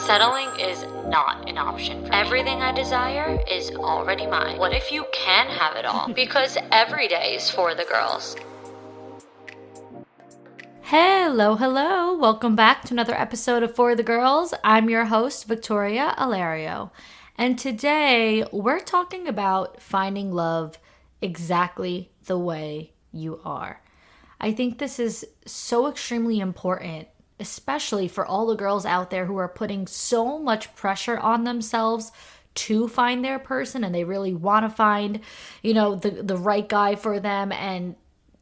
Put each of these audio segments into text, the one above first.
Settling is not an option for me. Everything I desire is already mine. What if you can have it all? Because every day is for the girls. Hello. Welcome back to another episode of For the Girls. I'm your host, Victoria Alario. And today we're talking about finding love exactly the way you are. I think this is so extremely important, especially for all the girls out there who are putting so much pressure on themselves to find their person, and they really want to find, the right guy for them. And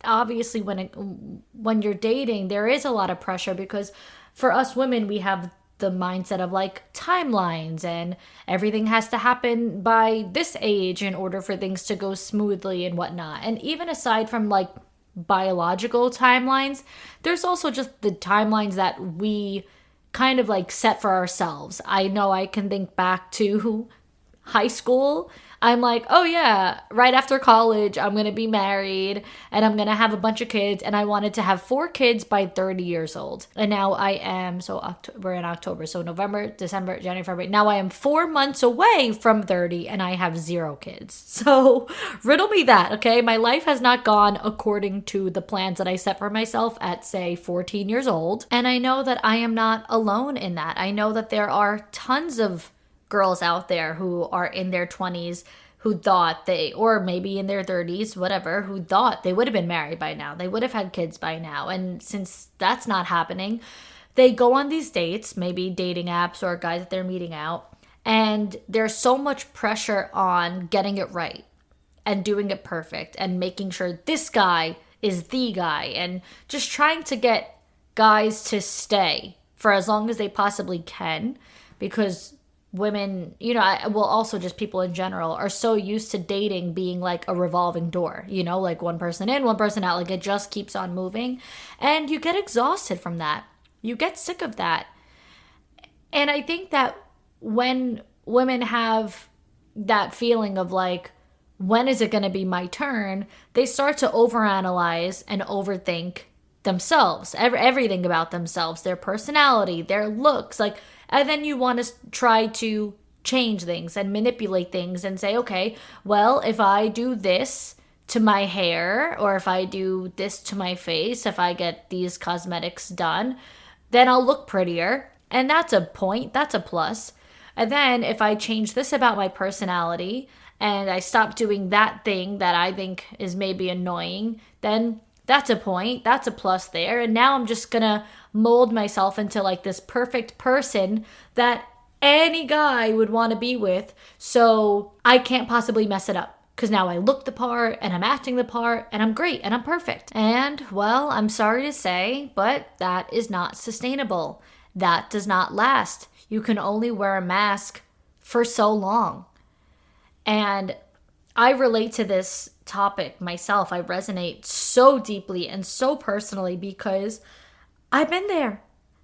obviously when you're dating, there is a lot of pressure because for us women, we have the mindset of like timelines and everything has to happen by this age in order for things to go smoothly and whatnot. And even aside from like biological timelines, there's also just the timelines that we kind of like set for ourselves. I know I can think back to high school. I'm like, oh yeah, right after college, I'm going to be married and I'm going to have a bunch of kids. And I wanted to have 4 kids by 30 years old. And now I am, we're in October. So November, December, January, February. Now I am 4 months away from 30 and I have 0 kids. So riddle me that, okay? My life has not gone according to the plans that I set for myself at, say, 14 years old. And I know that I am not alone in that. I know that there are tons of girls out there who are in their 20s who thought or maybe in their 30s, whatever, who thought they would have been married by now. They would have had kids by now. And since that's not happening, they go on these dates, maybe dating apps or guys that they're meeting out. And there's so much pressure on getting it right and doing it perfect and making sure this guy is the guy and just trying to get guys to stay for as long as they possibly can, because women, also just people in general are so used to dating being like a revolving door, like one person in, one person out, like it just keeps on moving. And you get exhausted from that. You get sick of that. And I think that when women have that feeling of like, when is it going to be my turn? They start to overanalyze and overthink themselves, everything about themselves, their personality, their looks, like. And then you want to try to change things and manipulate things and say, okay, well, if I do this to my hair or if I do this to my face, if I get these cosmetics done, then I'll look prettier. And that's a point. That's a plus. And then if I change this about my personality and I stop doing that thing that I think is maybe annoying, then that's a point. That's a plus there. And now I'm just going to mold myself into like this perfect person that any guy would want to be with. So I can't possibly mess it up because now I look the part and I'm acting the part and I'm great and I'm perfect. And well, I'm sorry to say, but that is not sustainable. That does not last. You can only wear a mask for so long. And I relate to this topic myself. I resonate so deeply and so personally because I've been there.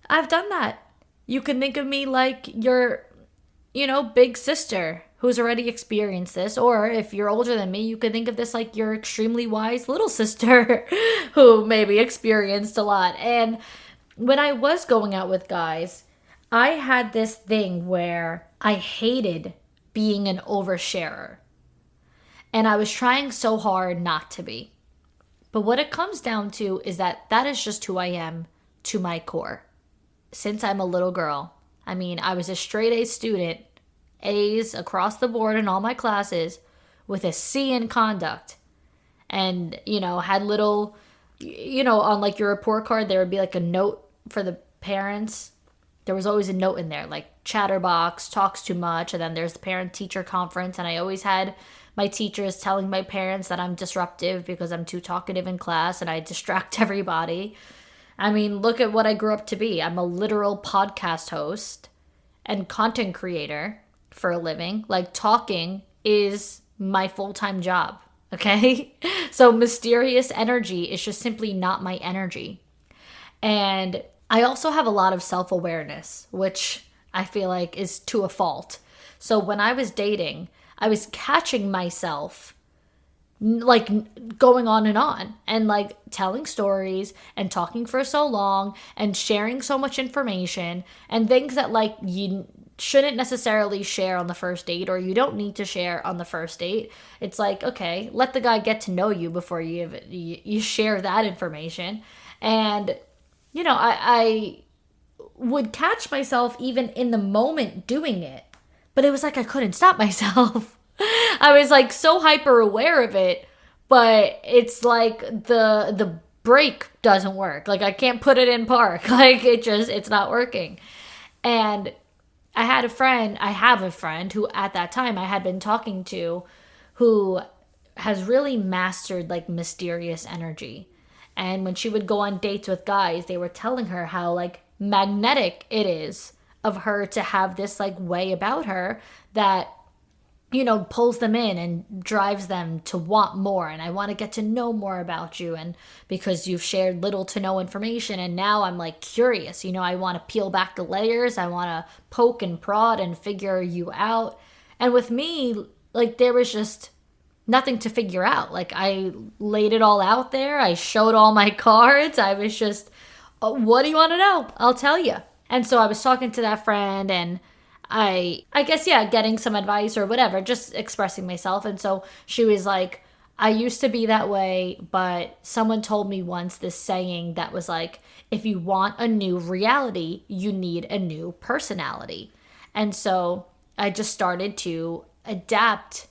I've done that. You can think of me like your, big sister who's already experienced this. Or if you're older than me, you can think of this like your extremely wise little sister who maybe experienced a lot. And when I was going out with guys, I had this thing where I hated being an oversharer. And I was trying so hard not to be. But what it comes down to is that is just who I am to my core. Since I'm a little girl. I mean, I was a straight A student, A's across the board in all my classes, with a C in conduct. And, had little, on like your report card, there would be like a note for the parents. There was always a note in there, like chatterbox, talks too much. And then there's the parent-teacher conference. And I always had my teachers telling my parents that I'm disruptive because I'm too talkative in class and I distract everybody. I mean, look at what I grew up to be. I'm a literal podcast host and content creator for a living. Like, talking is my full-time job, okay? So mysterious energy is just simply not my energy. And I also have a lot of self-awareness, which I feel like is to a fault. So when I was dating, I was catching myself like going on and like telling stories and talking for so long and sharing so much information and things that like you shouldn't necessarily share on the first date, or you don't need to share on the first date. It's like, okay, let the guy get to know you before you share that information. And I would catch myself even in the moment doing it, but it was like I couldn't stop myself. I was like so hyper aware of it, but it's like the brake doesn't work. Like I can't put it in park. Like it's not working. And I have a friend who at that time I had been talking to, who has really mastered like mysterious energy. And when she would go on dates with guys, they were telling her how like magnetic it is of her to have this like way about her that pulls them in and drives them to want more. And I want to get to know more about you. And because you've shared little to no information, and now I'm like curious, I want to peel back the layers. I want to poke and prod and figure you out. And with me, like there was just nothing to figure out. Like I laid it all out there. I showed all my cards. I was just, what do you want to know? I'll tell you. And so I was talking to that friend, and I guess, yeah, getting some advice or whatever, just expressing myself. And so she was like, I used to be that way, but someone told me once this saying that was like, if you want a new reality, you need a new personality. And so I just started to adapt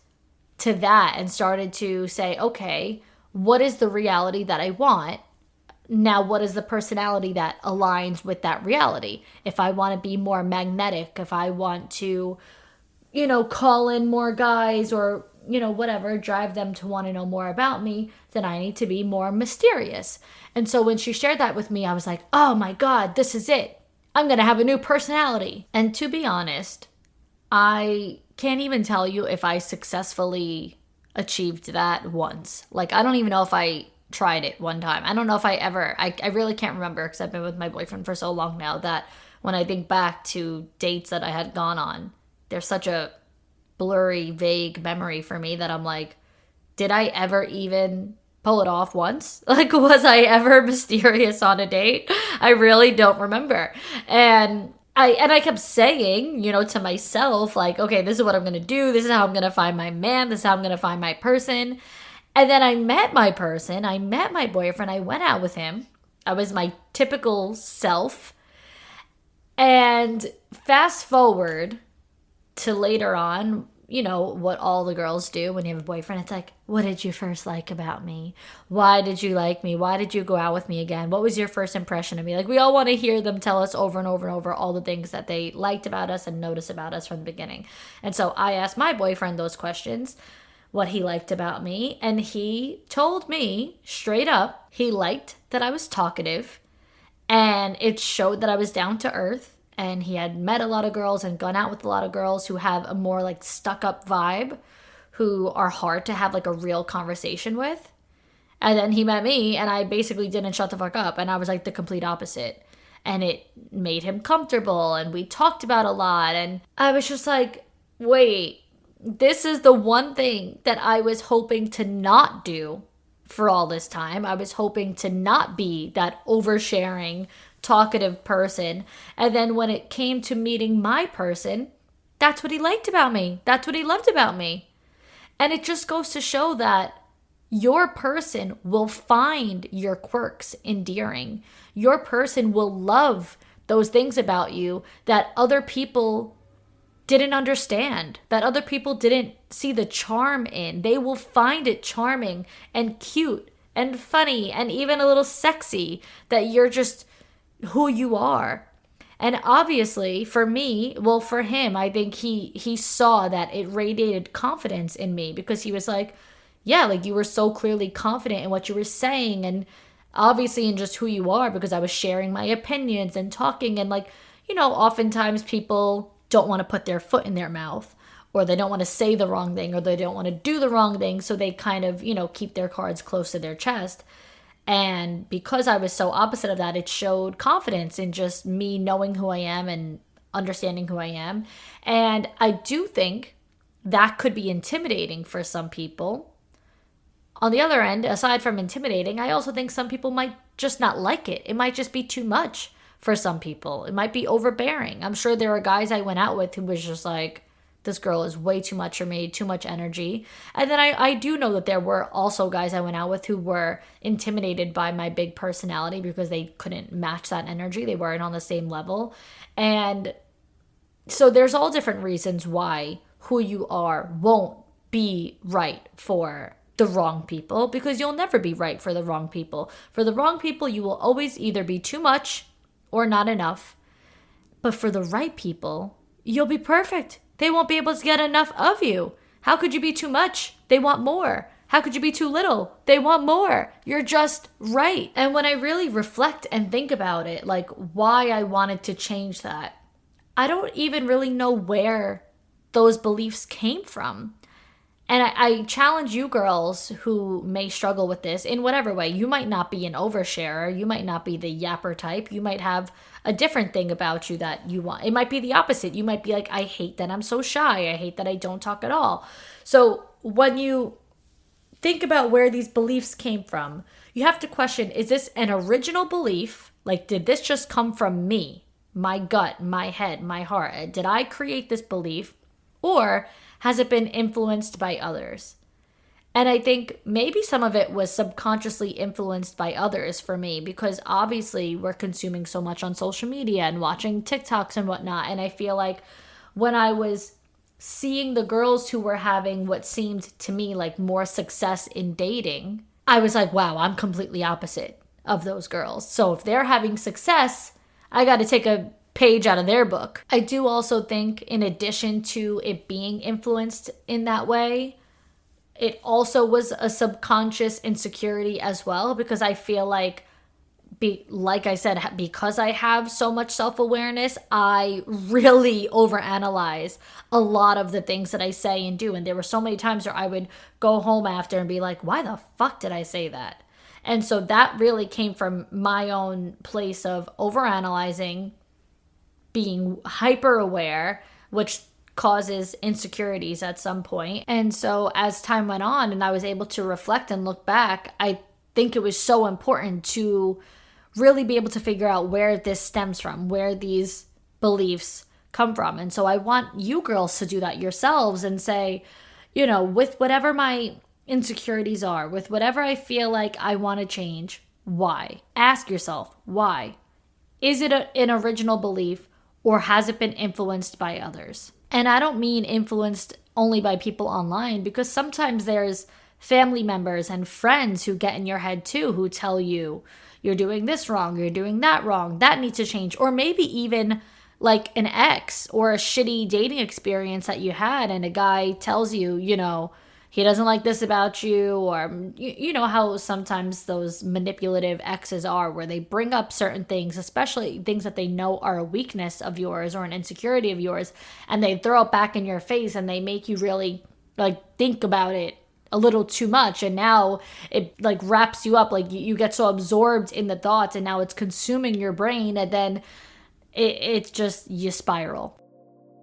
to that and started to say, okay, what is the reality that I want? Now, what is the personality that aligns with that reality? If I want to be more magnetic, if I want to, call in more guys or, whatever, drive them to want to know more about me, then I need to be more mysterious. And so when she shared that with me, I was like, oh my God, this is it. I'm going to have a new personality. And to be honest, I can't even tell you if I successfully achieved that once. Like, I don't even know if I tried it one time. I don't know if I really can't remember, because I've been with my boyfriend for so long now that when I think back to dates that I had gone on, there's such a blurry, vague memory for me that I'm like, did I ever even pull it off once? Like, was I ever mysterious on a date? I really don't remember. And I kept saying, to myself, like, okay, this is what I'm going to do. This is how I'm going to find my man. This is how I'm going to find my person. And then I met my person. I met my boyfriend. I went out with him. I was my typical self. And fast forward to later on, what all the girls do when you have a boyfriend. It's like, what did you first like about me? Why did you like me? Why did you go out with me again? What was your first impression of me? Like, we all want to hear them tell us over and over and over all the things that they liked about us and noticed about us from the beginning. And so I asked my boyfriend those questions, what he liked about me. And he told me straight up, he liked that I was talkative, and it showed that I was down to earth. And he had met a lot of girls and gone out with a lot of girls who have a more like stuck up vibe, who are hard to have like a real conversation with. And then he met me, and I basically didn't shut the fuck up. And I was like the complete opposite. And it made him comfortable, and we talked about a lot. And I was just like, wait, this is the one thing that I was hoping to not do for all this time. I was hoping to not be that oversharing, talkative person. And then when it came to meeting my person, that's what he liked about me. That's what he loved about me. And it just goes to show that your person will find your quirks endearing. Your person will love those things about you that other people didn't understand, that other people didn't see the charm in. They will find it charming and cute and funny and even a little sexy, that you're just who you are. And obviously for me, well, for him, I think he saw that it radiated confidence in me, because he was like, yeah, like you were so clearly confident in what you were saying, and obviously in just who you are, because I was sharing my opinions and talking. And like, oftentimes people don't want to put their foot in their mouth, or they don't want to say the wrong thing, or they don't want to do the wrong thing, so they kind of, keep their cards close to their chest. And because I was so opposite of that, it showed confidence in just me knowing who I am and understanding who I am. And I do think that could be intimidating for some people, On the other end, aside from intimidating, I also think some people might just not like it. It might just be too much for some people. It might be overbearing. I'm sure there are guys I went out with who was just like, this girl is way too much for me, too much energy. And then I do know that there were also guys I went out with who were intimidated by my big personality because they couldn't match that energy. They weren't on the same level. And so there's all different reasons why who you are won't be right for the wrong people, because you'll never be right for the wrong people. For the wrong people, you will always either be too much or not enough. But for the right people, you'll be perfect. They won't be able to get enough of you. How could you be too much? They want more. How could you be too little? They want more. You're just right. And when I really reflect and think about it, like why I wanted to change that, I don't even really know where those beliefs came from. And I challenge you girls who may struggle with this in whatever way. You might not be an oversharer. You might not be the yapper type. You might have a different thing about you that you want. It might be the opposite. You might be like, I hate that I'm so shy. I hate that I don't talk at all. So when you think about where these beliefs came from, you have to question, is this an original belief? Like, did this just come from me, my gut, my head, my heart? Did I create this belief? Or has it been influenced by others? And I think maybe some of it was subconsciously influenced by others for me, because obviously we're consuming so much on social media and watching TikToks and whatnot. And I feel like when I was seeing the girls who were having what seemed to me like more success in dating, I was like, wow, I'm completely opposite of those girls. So if they're having success, I got to take a page out of their book. I do also think, in addition to it being influenced in that way, it also was a subconscious insecurity as well, because I feel like, like I said, because I have so much self-awareness, I really overanalyze a lot of the things that I say and do. And there were so many times where I would go home after and be like, why the fuck did I say that? And so that really came from my own place of overanalyzing, being hyper aware, which causes insecurities at some point. And so as time went on and I was able to reflect and look back, I think it was so important to really be able to figure out where this stems from, where these beliefs come from. And so I want you girls to do that yourselves and say, you know, with whatever my insecurities are, with whatever I feel like I want to change, why? Ask yourself, why? Is it an original belief? Or has it been influenced by others? And I don't mean influenced only by people online, because sometimes there's family members and friends who get in your head too, who tell you, you're doing this wrong, you're doing that wrong, that needs to change. Or maybe even like an ex or a shitty dating experience that you had, and a guy tells you, you know, he doesn't like this about you, or you know how sometimes those manipulative exes are, where they bring up certain things, especially things that they know are a weakness of yours or an insecurity of yours, and they throw it back in your face and they make you really like think about it a little too much. And now it like wraps you up, like you get so absorbed in the thoughts, and now it's consuming your brain, and then it's just, you spiral.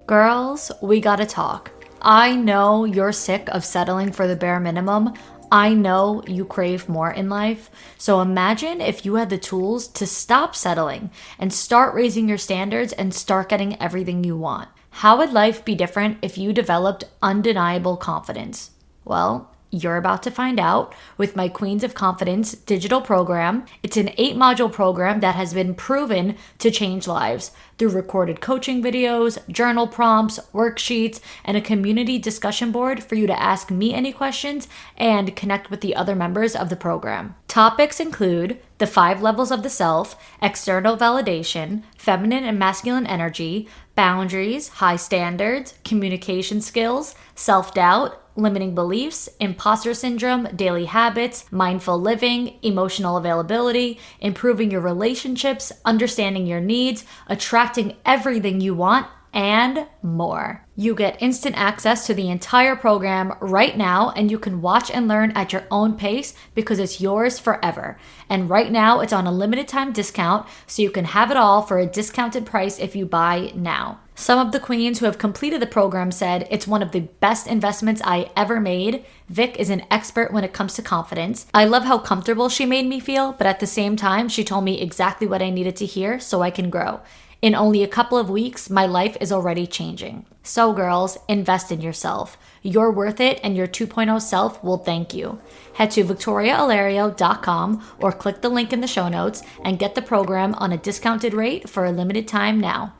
Girls, we gotta talk. I know you're sick of settling for the bare minimum. I know you crave more in life. So imagine if you had the tools to stop settling and start raising your standards and start getting everything you want. How would life be different if you developed undeniable confidence? Well, you're about to find out with my Queens of Confidence digital program. It's an 8-module program that has been proven to change lives through recorded coaching videos, journal prompts, worksheets, and a community discussion board for you to ask me any questions and connect with the other members of the program. Topics include the 5 levels of the self, external validation, feminine and masculine energy, boundaries, high standards, communication skills, self-doubt, limiting beliefs, imposter syndrome, daily habits, mindful living, emotional availability, improving your relationships, understanding your needs, attracting everything you want, and more. You get instant access to the entire program right now, and you can watch and learn at your own pace because it's yours forever. And right now, it's on a limited time discount, so you can have it all for a discounted price if you buy now. Some of the queens who have completed the program said it's one of the best investments I ever made. Vic is an expert when it comes to confidence. I love how comfortable she made me feel, but at the same time, she told me exactly what I needed to hear so I can grow. In only a couple of weeks, my life is already changing. So girls, invest in yourself. You're worth it and your 2.0 self will thank you. Head to victoriaalario.com or click the link in the show notes and get the program on a discounted rate for a limited time now.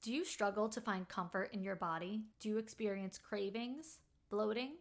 Do you struggle to find comfort in your body? Do you experience cravings, bloating?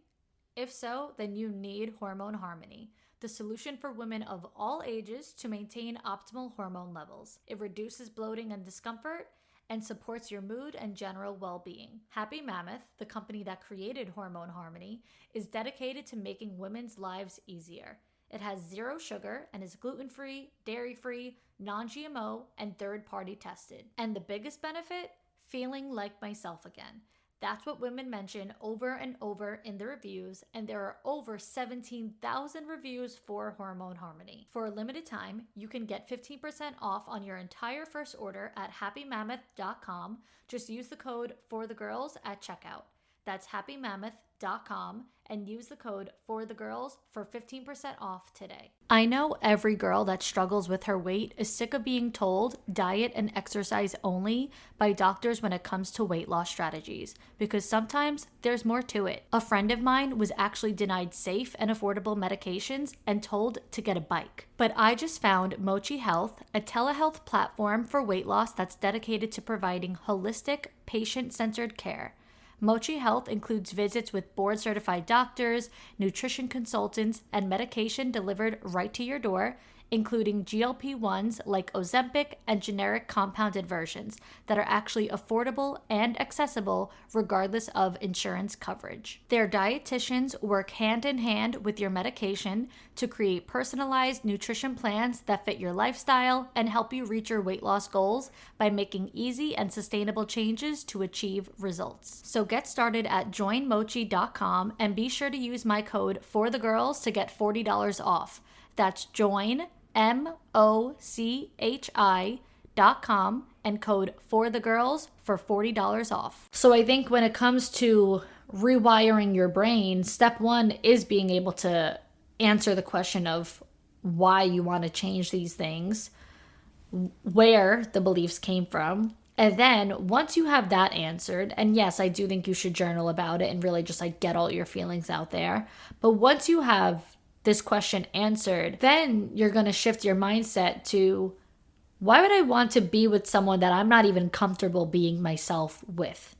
If so, then you need Hormone Harmony, the solution for women of all ages to maintain optimal hormone levels. It reduces bloating and discomfort and supports your mood and general well-being. Happy Mammoth, the company that created Hormone Harmony, is dedicated to making women's lives easier. It has 0 sugar and is gluten-free, dairy-free, non-GMO, and third-party tested. And the biggest benefit? Feeling like myself again. That's what women mention over and over in the reviews, and there are over 17,000 reviews for Hormone Harmony. For a limited time, you can get 15% off on your entire first order at happymammoth.com. Just use the code FORTHEGIRLS at checkout. That's happymammoth.com and use the code FORTHEGIRLS for 15% off today. I know every girl that struggles with her weight is sick of being told diet and exercise only by doctors when it comes to weight loss strategies, because sometimes there's more to it. A friend of mine was actually denied safe and affordable medications and told to get a bike. But I just found Mochi Health, a telehealth platform for weight loss that's dedicated to providing holistic, patient-centered care. Mochi Health includes visits with board-certified doctors, nutrition consultants, and medication delivered right to your door, including GLP-1s like Ozempic and generic compounded versions that are actually affordable and accessible regardless of insurance coverage. Their dietitians work hand in hand with your medication to create personalized nutrition plans that fit your lifestyle and help you reach your weight loss goals by making easy and sustainable changes to achieve results. So get started at joinmochi.com and be sure to use my code FORTHEGIRLS to get $40 off. That's joinmochi.com and code FORTHEGIRLS for $40 off. So I think when it comes to rewiring your brain, step one is being able to answer the question of why you want to change these things, where the beliefs came from. And then once you have that answered, and yes, I do think you should journal about it and really just like get all your feelings out there. But once you have this question answered, then you're going to shift your mindset to, why would I want to be with someone that I'm not even comfortable being myself with?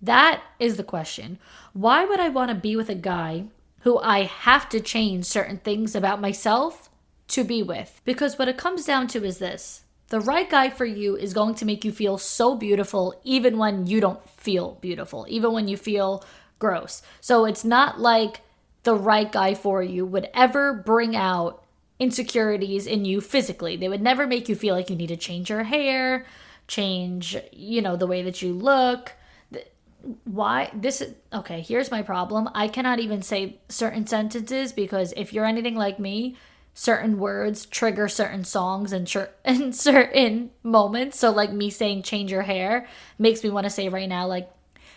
That is the question. Why would I want to be with a guy who I have to change certain things about myself to be with? Because what it comes down to is this: the right guy for you is going to make you feel so beautiful even when you don't feel beautiful, even when you feel gross. So it's not like the right guy for you would ever bring out insecurities in you physically. They would never make you feel like you need to change your hair, change, the way that you look. Why? Okay, here's my problem. I cannot even say certain sentences because if you're anything like me, certain words trigger certain songs and in certain moments. So like me saying change your hair makes me want to say right now, like,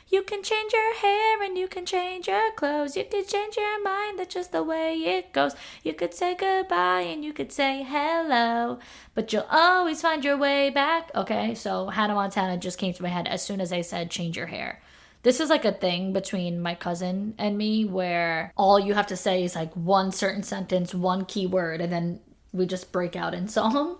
you can change your hair and you can change your clothes. You could change your mind, that's just the way it goes. You could say goodbye and you could say hello, but you'll always find your way back. Okay, so Hannah Montana just came to my head as soon as I said change your hair. This is like a thing between my cousin and me where all you have to say is like one certain sentence, one key word, and then we just break out in song.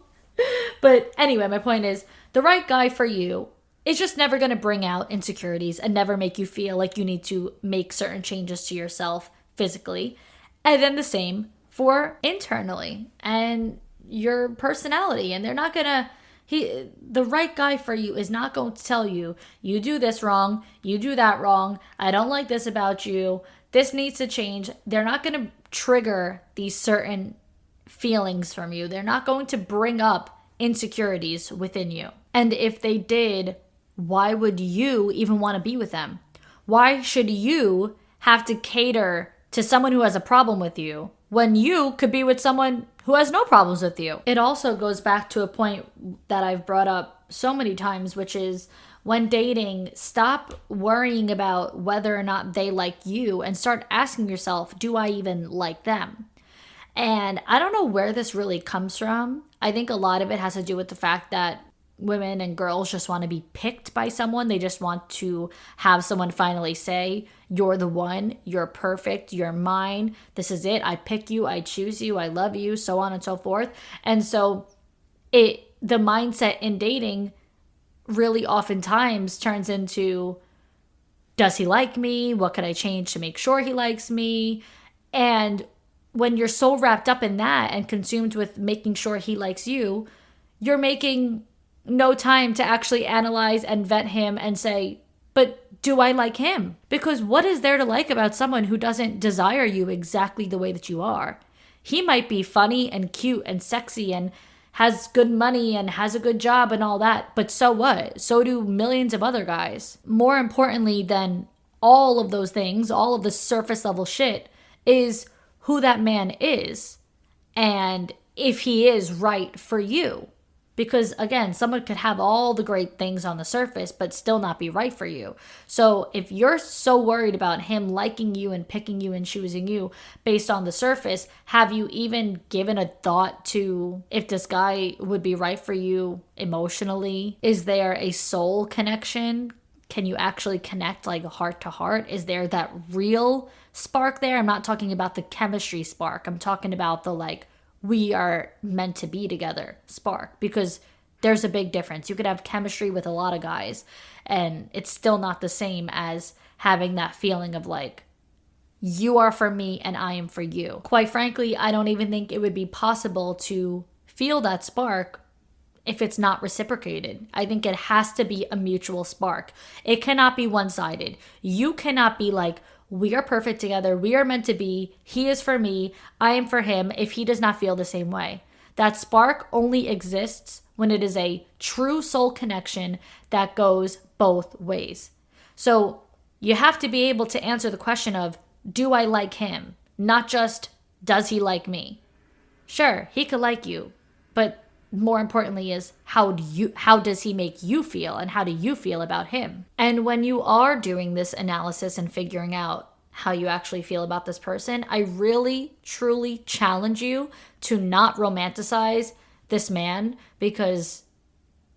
But anyway, my point is, the right guy for you is just never going to bring out insecurities and never make you feel like you need to make certain changes to yourself physically. And then the same for internally and your personality. And they're not going to, the right guy for you is not going to tell you, you do this wrong, you do that wrong, I don't like this about you, this needs to change. They're not going to trigger these certain feelings from you. They're not going to bring up insecurities within you. And if they did, why would you even want to be with them? Why should you have to cater to someone who has a problem with you when you could be with someone who has no problems with you? It also goes back to a point that I've brought up so many times, which is when dating, stop worrying about whether or not they like you and start asking yourself, do I even like them? And I don't know where this really comes from. I think a lot of it has to do with the fact that women and girls just want to be picked by someone. They just want to have someone finally say, you're the one, you're perfect, you're mine, this is it, I pick you, I choose you, I love you, so on and so forth. And so the mindset in dating really oftentimes turns into, does he like me? What could I change to make sure he likes me? And when you're so wrapped up in that and consumed with making sure he likes you, you're making no time to actually analyze and vet him and say, but do I like him? Because what is there to like about someone who doesn't desire you exactly the way that you are? He might be funny and cute and sexy and has good money and has a good job and all that, but so what? So do millions of other guys. More importantly than all of those things, all of the surface level shit, is who that man is and if he is right for you. Because again, someone could have all the great things on the surface, but still not be right for you. So if you're so worried about him liking you and picking you and choosing you based on the surface, have you even given a thought to if this guy would be right for you emotionally? Is there a soul connection? Can you actually connect like heart to heart? Is there that real spark there? I'm not talking about the chemistry spark. I'm talking about the like, we are meant to be together spark, because there's a big difference. You could have chemistry with a lot of guys and it's still not the same as having that feeling of like, you are for me and I am for you. Quite frankly, I don't even think it would be possible to feel that spark if it's not reciprocated. I think it has to be a mutual spark. It cannot be one-sided. You cannot be like, we are perfect together, we are meant to be, he is for me, I am for him, if he does not feel the same way. That spark only exists when it is a true soul connection that goes both ways. So you have to be able to answer the question of, do I like him? Not just, does he like me? Sure, he could like you, but more importantly is how does he make you feel and how do you feel about him? And when you are doing this analysis and figuring out how you actually feel about this person, I really truly challenge you to not romanticize this man, because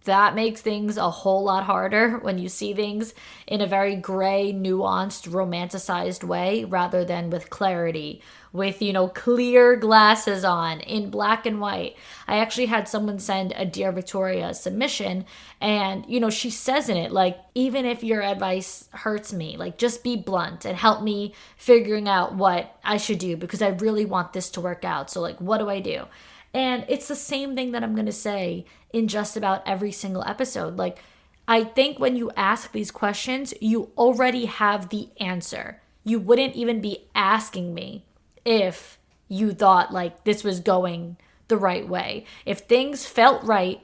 that makes things a whole lot harder when you see things in a very gray, nuanced, romanticized way rather than with clarity, with, clear glasses on in black and white. I actually had someone send a Dear Victoria submission and, she says in it, like, even if your advice hurts me, like, just be blunt and help me figuring out what I should do because I really want this to work out. So, like, what do I do? And it's the same thing that I'm going to say in just about every single episode. Like, I think when you ask these questions, you already have the answer. You wouldn't even be asking me if you thought like this was going the right way. If things felt right,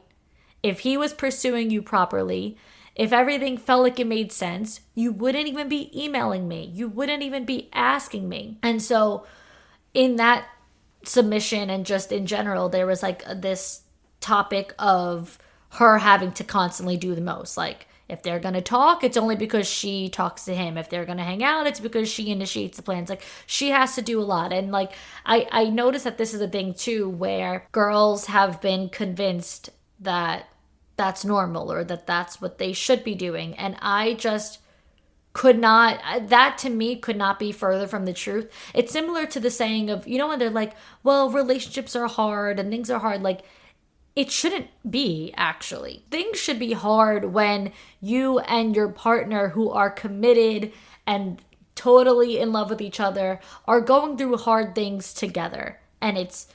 if he was pursuing you properly, if everything felt like it made sense, you wouldn't even be emailing me. You wouldn't even be asking me. And so in that submission and just in general, there was like this topic of her having to constantly do the most. Like, if they're going to talk, it's only because she talks to him. If they're going to hang out, it's because she initiates the plans. Like, she has to do a lot. And like, I noticed that this is a thing too, where girls have been convinced that that's normal or that that's what they should be doing. And I just could not, that to me could not be further from the truth. It's similar to the saying of, when they're like, well, relationships are hard and things are hard. Like, it shouldn't be, actually. Things should be hard when you and your partner who are committed and totally in love with each other are going through hard things together. And it's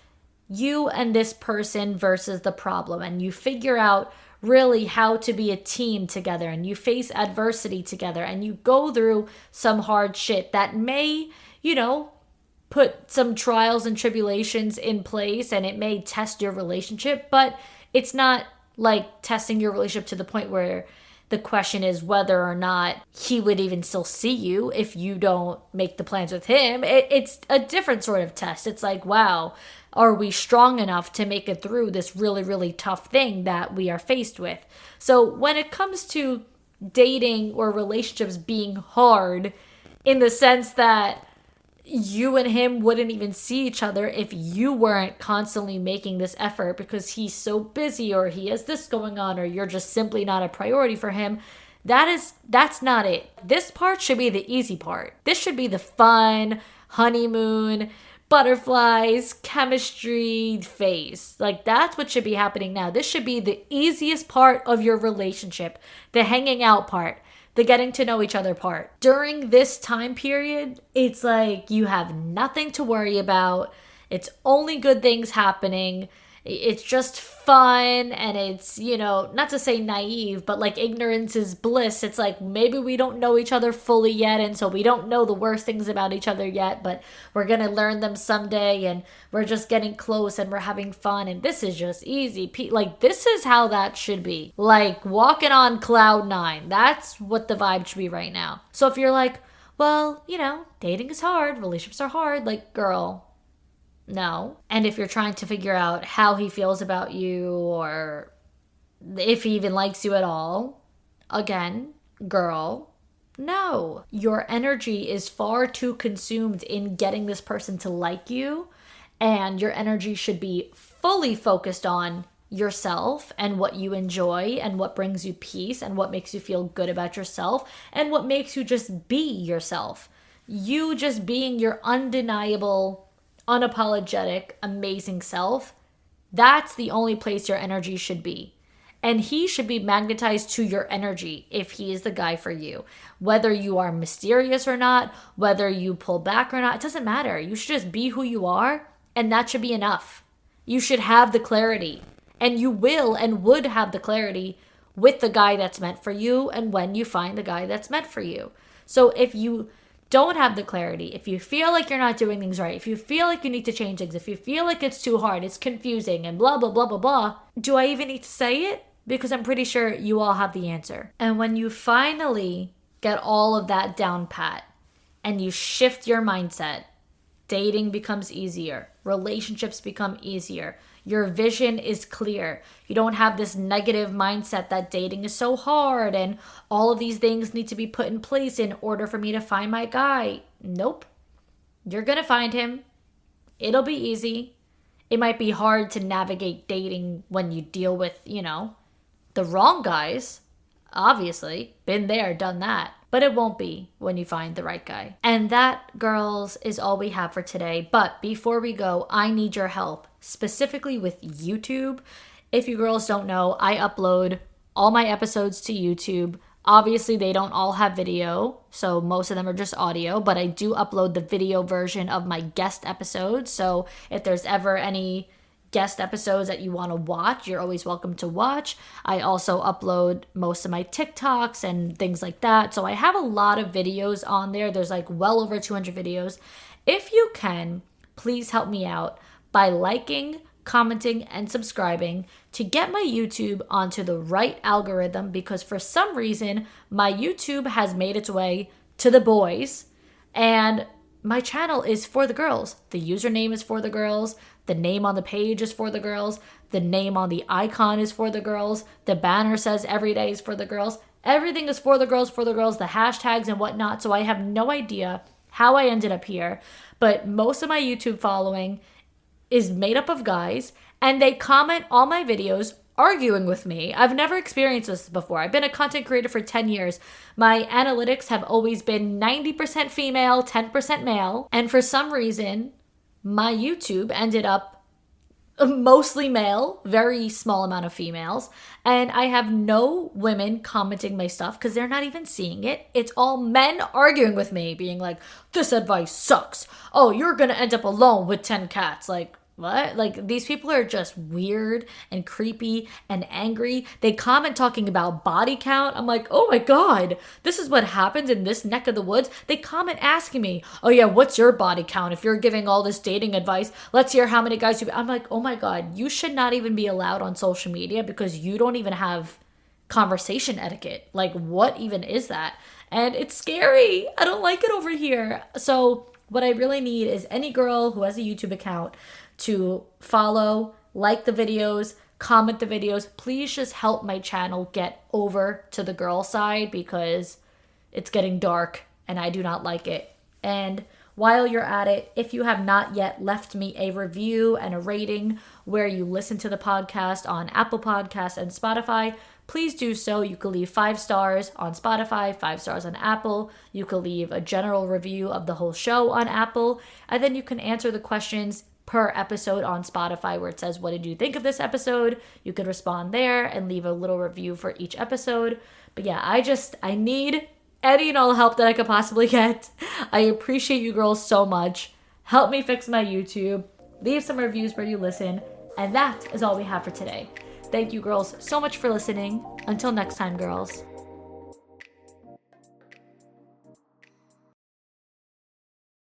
you and this person versus the problem. And you figure out really how to be a team together. And you face adversity together. And you go through some hard shit that may, put some trials and tribulations in place, and it may test your relationship, but it's not like testing your relationship to the point where The question is whether or not he would even still see you if you don't make the plans with him. It's a different sort of test. It's like, wow, are we strong enough to make it through this really, really tough thing that we are faced with? So when it comes to dating or relationships being hard, in the sense that you and him wouldn't even see each other if you weren't constantly making this effort because he's so busy or he has this going on or you're just simply not a priority for him, that's not it. This part should be the easy part. This should be the fun, honeymoon, butterflies, chemistry phase. Like, that's what should be happening now. This should be the easiest part of your relationship, the hanging out part, the getting to know each other part. During this time period, it's like you have nothing to worry about. It's only good things happening. It's just fun, and it's, not to say naive, but like ignorance is bliss. It's like maybe we don't know each other fully yet, and so we don't know the worst things about each other yet, but we're gonna learn them someday, and we're just getting close and we're having fun, and this is just easy. Like, this is how that should be. Like walking on cloud nine. That's what the vibe should be right now. So if you're like, well, dating is hard, relationships are hard, like, girl, no. And if you're trying to figure out how he feels about you or if he even likes you at all, again, girl, no. Your energy is far too consumed in getting this person to like you, and your energy should be fully focused on yourself and what you enjoy and what brings you peace and what makes you feel good about yourself and what makes you just be yourself. You just being your undeniable, unapologetic, amazing self, that's the only place your energy should be. And he should be magnetized to your energy if he is the guy for you. Whether you are mysterious or not, whether you pull back or not, it doesn't matter. You should just be who you are, and that should be enough. You should have the clarity, and you will and would have the clarity with the guy that's meant for you and when you find the guy that's meant for you. So if you don't have the clarity, if you feel like you're not doing things right, if you feel like you need to change things, if you feel like it's too hard, it's confusing, and blah, blah, blah, blah, blah, do I even need to say it? Because I'm pretty sure you all have the answer. And when you finally get all of that down pat and you shift your mindset, dating becomes easier, relationships become easier, your vision is clear. You don't have this negative mindset that dating is so hard and all of these things need to be put in place in order for me to find my guy. Nope. You're gonna find him. It'll be easy. It might be hard to navigate dating when you deal with, the wrong guys. Obviously, been there, done that. But it won't be when you find the right guy. And that, girls, is all we have for today. But before we go, I need your help, specifically with YouTube. If you girls don't know, I upload all my episodes to YouTube. Obviously, they don't all have video, so most of them are just audio, but I do upload the video version of my guest episodes. So if there's ever any guest episodes that you want to watch, you're always welcome to watch. I also upload most of my TikToks and things like that. So I have a lot of videos on there. There's like well over 200 videos. If you can, please help me out by liking, commenting, and subscribing to get my YouTube onto the right algorithm, because for some reason, my YouTube has made its way to the boys and my channel is for the girls. The username is for the girls. The name on the page is for the girls. The name on the icon is for the girls. The banner says every day is for the girls. Everything is for the girls, the hashtags and whatnot. So I have no idea how I ended up here. But most of my YouTube following is made up of guys, and they comment on my videos arguing with me. I've never experienced this before. I've been a content creator for 10 years. My analytics have always been 90% female, 10% male. And for some reason, my YouTube ended up mostly male, very small amount of females. And I have no women commenting my stuff because they're not even seeing it. It's all men arguing with me, being like, this advice sucks. Oh, you're going to end up alone with 10 cats. Like, what? Like, these people are just weird and creepy and angry. They comment talking about body count. I'm like, oh my God, this is what happens in this neck of the woods. They comment asking me, oh yeah, what's your body count? If you're giving all this dating advice, let's hear how many guys you... I'm like, oh my God, you should not even be allowed on social media because you don't even have conversation etiquette. Like, what even is that? And it's scary. I don't like it over here. So what I really need is any girl who has a YouTube account to follow, like the videos, comment the videos. Please just help my channel get over to the girl side because it's getting dark and I do not like it. And while you're at it, if you have not yet left me a review and a rating where you listen to the podcast on Apple Podcasts and Spotify, please do so. You can leave 5 stars on Spotify, 5 stars on Apple. You can leave a general review of the whole show on Apple. And then you can answer the questions per episode on Spotify where it says, what did you think of this episode? You could respond there and leave a little review for each episode. But yeah, I need any and all help that I could possibly get. I appreciate you girls so much. Help me fix my YouTube. Leave some reviews where you listen. And that is all we have for today. Thank you girls so much for listening. Until next time, girls.